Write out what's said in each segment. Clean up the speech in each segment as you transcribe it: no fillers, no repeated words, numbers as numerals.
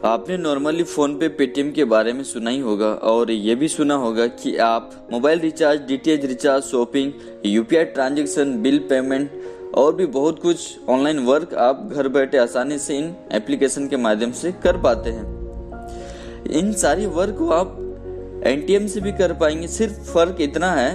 आपने normally phone पे Paytm के बारे में सुना ही होगा और ये भी सुना होगा कि आप mobile recharge, DTH recharge, shopping, UPI transaction, bill payment और भी बहुत कुछ ऑनलाइन वर्क आप घर बैठे आसानी से इन एप्लीकेशन के माध्यम से कर पाते हैं। इन सारी वर्क को आप एटीएम से भी कर पाएंगे। सिर्फ फ़र्क इतना है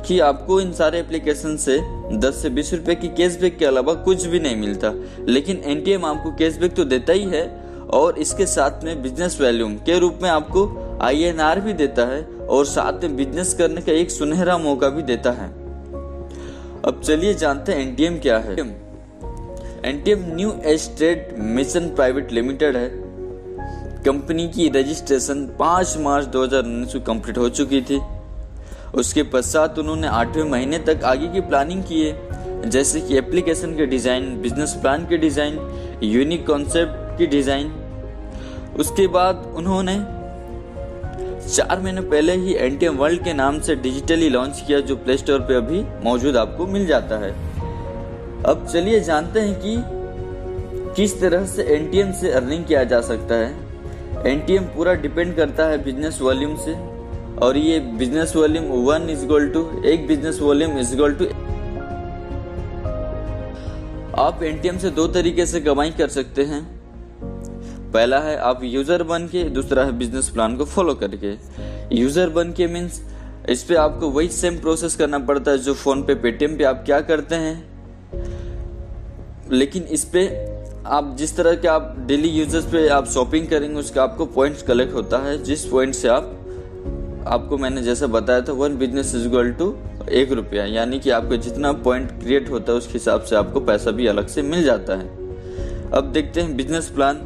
कि आपको इन सारे एप्लीकेशन से 10 से 20 रुपए की कैशबैक के अलावा कुछ भी नहीं मिलता, लेकिन एटीएम आपको कैशबैक तो देता ही है और इसके साथ में बिजनेस वॉल्यूम के रूप में आपको INR भी देता है और साथ में बिजनेस करने का एक सुनहरा मौका भी देता है। अब चलिए जानते हैं एटीएम क्या है। ATM new estate mission private limited है। कंपनी की रजिस्ट्रेशन 5 मार्च 2019 को कंप्लीट हो चुकी थी। उसके पश्चात उन्होंने 8वें महीने तक आगे की प्लानिंग की है, जैसे कि एप्लीकेशन के डिजाइन, बिजनेस प्लान के डिजाइन, यूनिक कॉन्सेप्ट की डिजाइन। उसके बाद उन्होंने 4 महीने पहले ही एटीएम वर्ल्ड के नाम से डिजिटली लॉन्च किया, जो प्ले स्टोर पे अभी मौजूद आपको मिल जाता है। अब चलिए जानते हैं कि किस तरह से एटीएम से अर्निंग किया जा सकता है। एटीएम पूरा डिपेंड करता है बिजनेस वॉल्यूम से और ये बिजनेस वॉल्यूम 1 बिजनेस वॉल्यूम = आप एटीएम से 2 तरीके से कमाई कर सकते हैं। पहला है आप यूजर बन के, दूसरा है बिजनेस प्लान को फॉलो करके। यूजर बन के मीन्स इस पे आपको वही सेम प्रोसेस करना पड़ता है जो फोन पे, पेटीएम पे आप क्या करते हैं, लेकिन इस पे आप जिस तरह के आप डेली यूजर्स पे आप शॉपिंग करेंगे उसका आपको पॉइंट्स कलेक्ट होता है, जिस पॉइंट से आपको मैंने जैसा बताया था 1 बिजनेस = 1 रुपया, यानी कि आपको जितना पॉइंट क्रिएट होता है उसके हिसाब से आपको पैसा भी अलग से मिल जाता है। अब देखते हैं बिजनेस प्लान।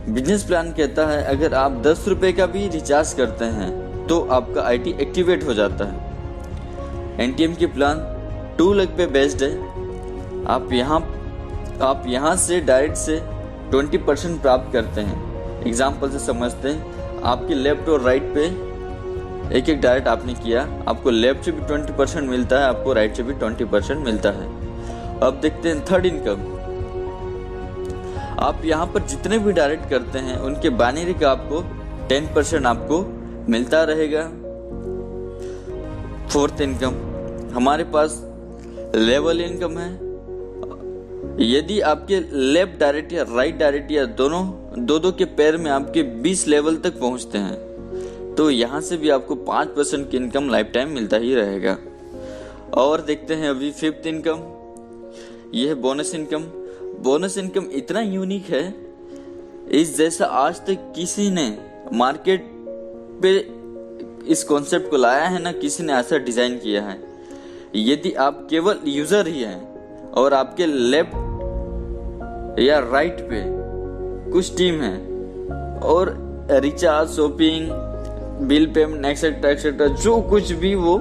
बिजनेस प्लान कहता है अगर आप 10 रुपए का भी रिचार्ज करते हैं तो आपका आईटी एक्टिवेट हो जाता है। एटीएम की प्लान 2 लाख पे बेस्ड है। आप यहाँ से डायरेक्ट से 20% प्राप्त करते हैं। एग्जाम्पल से समझते हैं, आपके लेफ्ट और राइट पे एक डायरेक्ट आपने किया, आपको लेफ्ट से भी 20% मिलता है, आपको राइट से भी 20% मिलता है। अब देखते हैं थर्ड इनकम। आप यहाँ पर जितने भी डायरेक्ट करते हैं उनके बाइनरी का आपको 10% आपको मिलता रहेगा। फोर्थ इनकम, हमारे पास लेवल इनकम है। यदि आपके लेफ्ट डायरेक्ट या राइट डायरेक्ट या दोनों दो के पैर में आपके 20 लेवल तक पहुंचते हैं तो यहाँ से भी आपको 5% की इनकम लाइफ टाइम मिलता ही रहेगा। और देखते हैं अभी फिफ्थ इनकम, यह है बोनस इनकम। बोनस इनकम इतना यूनिक है, इस जैसा आज तक किसी ने मार्केट पे इस कॉन्सेप्ट को लाया है ना किसी ने ऐसा डिजाइन किया है। यदि आप केवल यूजर ही हैं और आपके लेफ्ट या राइट पे कुछ टीम है और recharge, shopping, bill payment etcetera etcetera जो कुछ भी वो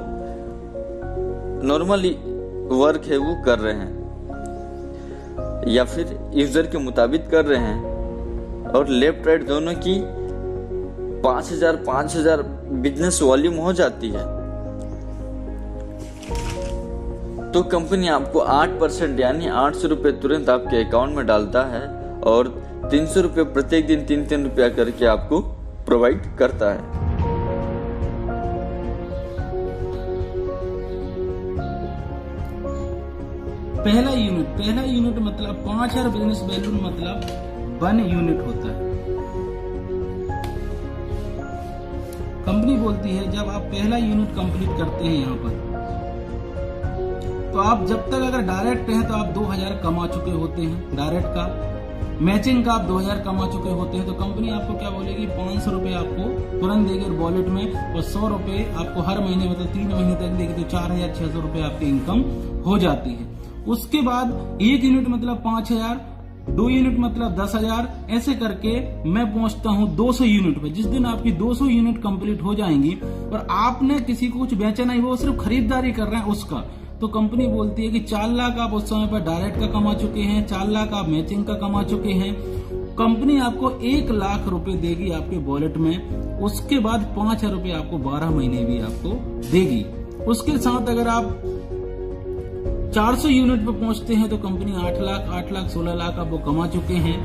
नॉर्मली वर्क है वो कर रहे हैं या फिर यूजर के मुताबिक कर रहे हैं और लेफ्ट राइट दोनों की 5,000 बिजनेस वॉल्यूम हो जाती है तो कंपनी आपको 8% यानी 800 रुपए तुरंत आपके अकाउंट में डालता है और 300 रुपए प्रत्येक दिन 3-3 रुपया करके आपको प्रोवाइड करता है। पहला यूनिट मतलब 5,000 बिजनेस वैल्यू मतलब 1 यूनिट होता है। कंपनी बोलती है जब आप पहला यूनिट कंप्लीट करते हैं यहाँ पर तो आप जब तक अगर डायरेक्ट हैं तो आप 2,000 कमा चुके होते हैं डायरेक्ट का, मैचिंग का आप 2,000 कमा चुके होते हैं तो कंपनी आपको क्या बोलेगी 500 रुपए आपको तुरंत देगी वॉलेट में और 100 रुपए आपको हर महीने मतलब 3 महीने तक देगी तो 4,600 रुपए आपकी इनकम हो जाती है। उसके बाद 1 यूनिट मतलब 5,000, 2 यूनिट मतलब 10,000, ऐसे करके मैं पहुंचता हूं 200 यूनिट पे। जिस दिन आपकी 200 यूनिट कंप्लीट हो जाएंगी और आपने किसी को कुछ बेचा नहीं, वो सिर्फ खरीदारी कर रहे हैं उसका, तो कंपनी बोलती है कि 4 लाख आप उस समय पर डायरेक्ट का कमा चुके हैं, 4 लाख आप मैचिंग का कमा चुके हैं। कंपनी आपको 1 लाख रुपए देगी आपके वॉलेट में। उसके बाद 5,000 रुपए आपको 12 महीने भी आपको देगी। उसके साथ अगर आप 400 यूनिट पे पहुंचते हैं तो कंपनी 8 लाख 16 लाख आपको कमा चुके हैं।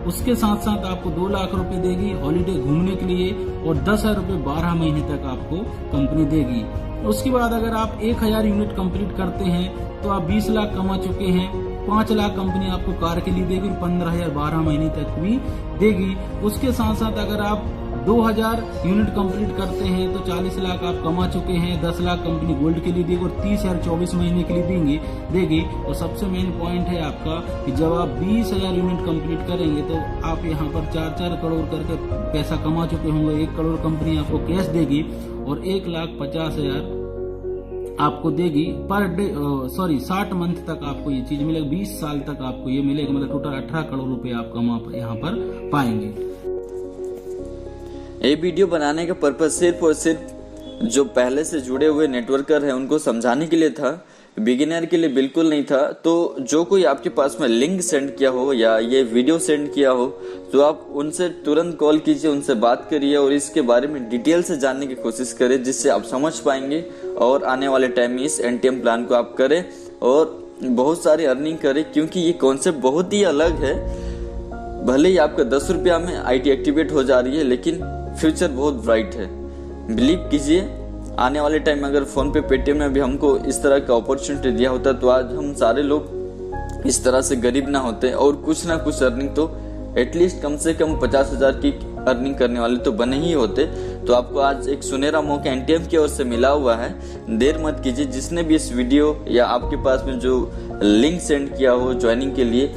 उसके साथ साथ आपको 2 लाख रुपए देगी हॉलीडे घूमने के लिए और 10,000 रुपए 12 महीने तक आपको कंपनी देगी। उसके बाद अगर आप 1000 यूनिट कंप्लीट करते हैं तो आप 20 लाख कमा चुके हैं। 5 लाख कंपनी आपको कार के लिए देगी, 15,000 12 महीने तक भी देगी। उसके साथ साथ अगर आप 2000 यूनिट कंप्लीट करते हैं तो 40 लाख आप कमा चुके हैं। 10 लाख कंपनी गोल्ड के लिए देगी और 30,000 24 महीने के लिए देगी। और सबसे मेन पॉइंट है आपका कि जब आप 20,000 यूनिट कंप्लीट करेंगे तो आप यहाँ पर 4-4 करोड़ करके पैसा कमा चुके होंगे। 1 करोड़ कंपनी आपको कैश देगी और 1,50,000 आपको देगी पर डे 60 मंथ तक आपको ये चीज मिलेगी। 20 साल तक आपको ये मिलेगा, मतलब टोटल 18 करोड़ रुपए आप कमा यहाँ पर पाएंगे। ये वीडियो बनाने का पर्पज सिर्फ और सिर्फ जो पहले से जुड़े हुए नेटवर्कर हैं उनको समझाने के लिए था, बिगिनर के लिए बिल्कुल नहीं था। तो जो कोई आपके पास में लिंक सेंड किया हो या ये वीडियो सेंड किया हो तो आप उनसे तुरंत कॉल कीजिए, उनसे बात करिए और इसके बारे में डिटेल से जानने की कोशिश करें, जिससे आप समझ पाएंगे और आने वाले टाइम में इस एनटीएम प्लान को आप करें और बहुत सारी अर्निंग करें। क्योंकि ये कॉन्सेप्ट बहुत ही अलग है। भले ही आपका 10 रुपया में आईटी एक्टिवेट हो जा रही है, लेकिन फ्यूचर बहुत ब्राइट है। बिलीव कीजिए, आने वाले टाइम में अगर फोन पे पेटीएम में भी हमको इस तरह का अपॉर्चुनिटी दिया होता तो आज हम सारे लोग इस तरह से गरीब ना होते और कुछ ना कुछ अर्निंग तो एटलीस्ट कम से कम 50,000 की अर्निंग करने वाले तो बने ही होते। तो आपको आज एक सुनहरा मौका एनटीएम की ओर से मिला हुआ है, देर मत कीजिए। जिसने भी इस वीडियो या आपके पास में जो लिंक सेंड किया हो ज्वाइनिंग के लिए,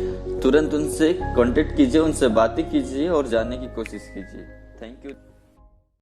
तुरंत उनसे कांटेक्ट कीजिए, उनसे बातें कीजिए और जानने की कोशिश कीजिए। Thank you.